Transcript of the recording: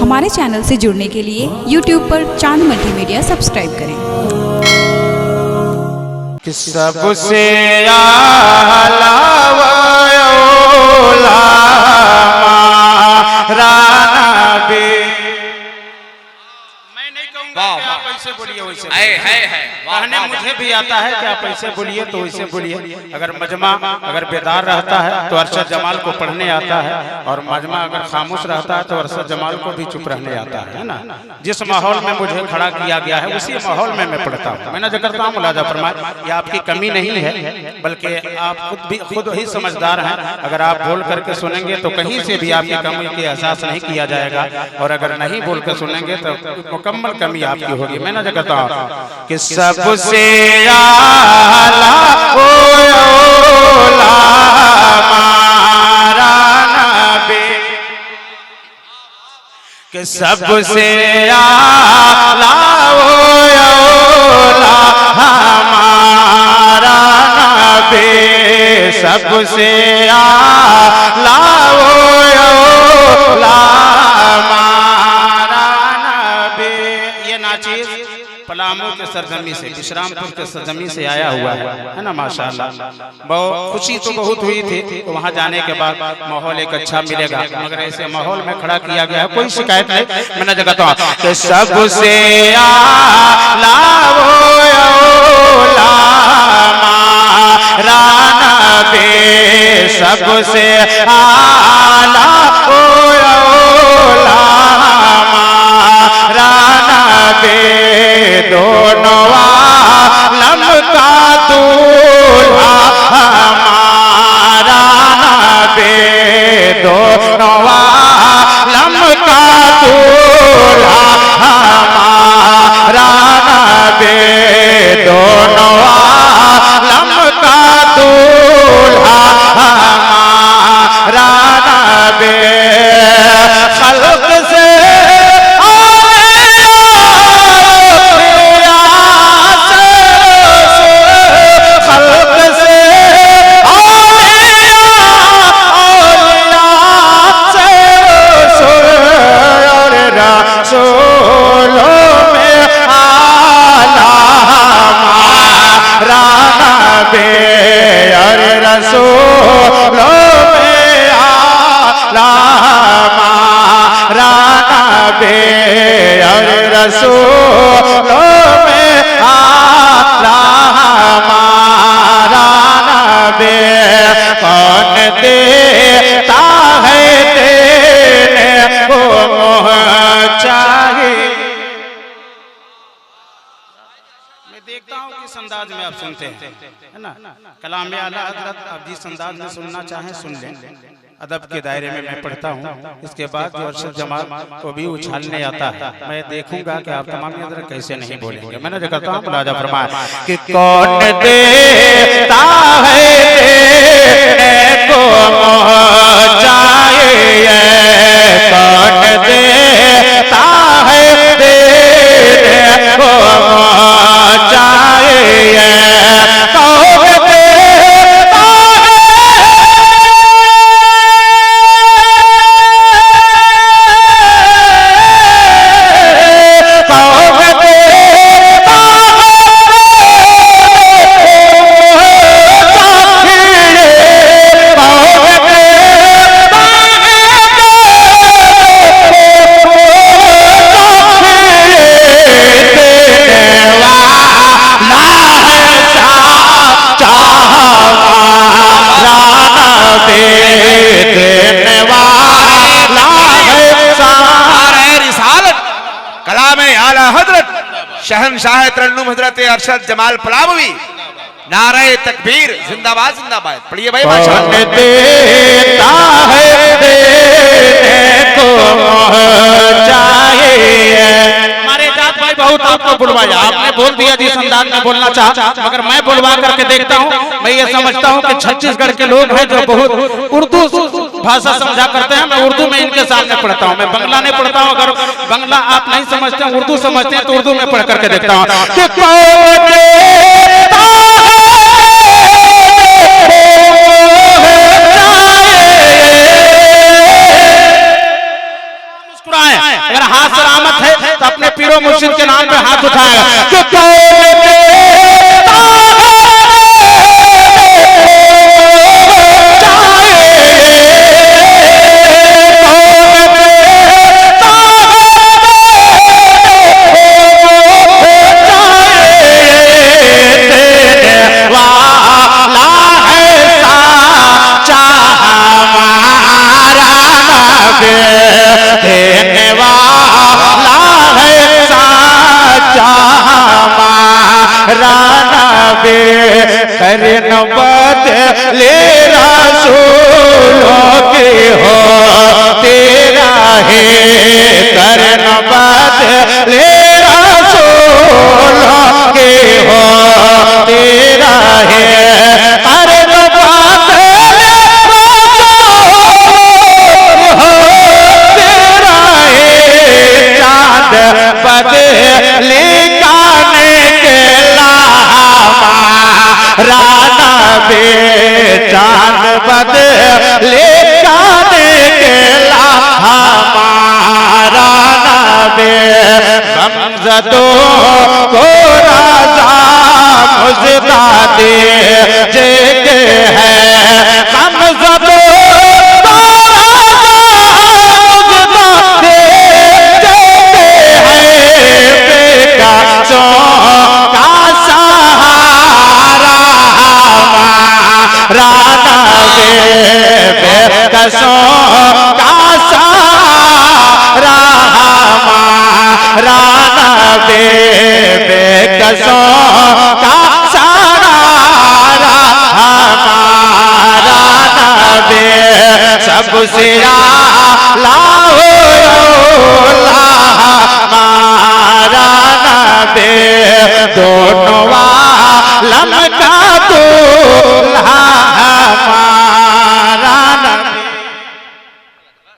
हमारे चैनल से जुड़ने के लिए YouTube पर चांद मल्टीमीडिया सब्सक्राइब करें। सबसे आला बोलिए वैसे कहने मुझे भी आता है कि आप ऐसे बोलिए तो वैसे बोलिए। अगर मजमा अगर बेदार रहता है तो अरशद जमाल को पढ़ने आता है, और मजमा अगर खामोश रहता है तो अरशद जमाल को भी चुप रहने आता है ना। जिस माहौल में मुझे खड़ा किया गया है उसी माहौल में मैं पढ़ता हूँ। मैं जो करता हूँ मुलाजा फरमाए, ये आपकी कमी नहीं है, बल्कि आप खुद ही समझदार हैं। अगर आप बोल करके सुनेंगे तो कहीं से भी आपकी कमी का एहसास नहीं किया जाएगा, और अगर नहीं बोल कर सुनेंगे तो मुकम्मल कमी आपकी होगी। मैं जो करता हूँ कि सबसे आला हमारा नबी, कि सबसे आला हमारा नबी, सबसे आला हमारा नबी। ये नाचीज पलामू के सरजमी से, विश्रामपुर के सरजमी से आया हुआ है ना। माशाअल्लाह बहुत खुशी तो बहुत हुई थी। तो वहाँ जाने के बाद माहौल एक अच्छा मिलेगा, मगर ऐसे माहौल में खड़ा किया गया है, कोई शिकायत नहीं। मैंने जगह तो कि सबसे आला हमारा नबी, सबसे आला हमारा नबी, दोनों आलम का दूल्हा हमारा नबी, दोनों आलम का दूल्हा हमारा नबी, दोनों आलम का दूल्हा हमारा नबी। खल्क से रसूलों में आला हमारा नबी, कौन देता है देने को मोह चाहिए। मैं देखता हूँ किस अंदाज में आप सुनते हैं, है ना। कलाम आला हज़रत आप जिस अंदाज में सुनना चाहें सुन लें, अदब के दायरे में मैं पढ़ता हूँ। इसके बाद जो अरशद जमाल को भी उछालने आता है, मैं देखूंगा कि आप तमाम हज़रत कैसे नहीं बोलेंगे। मैंने जो करता हूँ मुलाजा फरमाए कि कौन देता है देने को मोह चाहिए, कौन देता है देने को मोह चाहिए, शहनशाह तरन्नुम हजरत अरशद जमाल पलामवी, नारे तकबीर, जिंदाबाद जिंदाबाद। पढ़िए भाई माशाअल्लाह। देता है देने को मोह चाहिए। हमारे जात भाई बहुत आपको बुलवाया, आपने बोल दिया जिस अंदाज में बोलना चाहा, मगर मैं बुलवा करके देखता हूँ। मैं ये समझता हूँ कि छत्तीसगढ़ के लोग हैं जो बहुत उर्दू भाषा समझा करते हैं। मैं उर्दू में इनके सामने पढ़ता हूँ, मैं बंगला नहीं पढ़ता हूँ। अगर बंगला आप नहीं समझते हैं, उर्दू समझते हैं, तो उर्दू में पढ़ करके देखता हूँ। मुस्कुराएं, अगर सलामत है तो अपने पीरो मुर्शिद के नाम पे हाथ उठाएगा कि करन बदले रसूलों के हो तेरा है करन बदले रसूलों के हो तेरा है करन बदले तेरा है चाँद बदले राना बे चांद बदले जाने के ला हमारा नबे गमज़दों को राजा मुझदा दे जेके है गमज़दों को राजा मुझदा दे जेके है बेकसों का राना बेकसों का सहारा राना बेकसों का सहारा हमारा नबी सबसे आला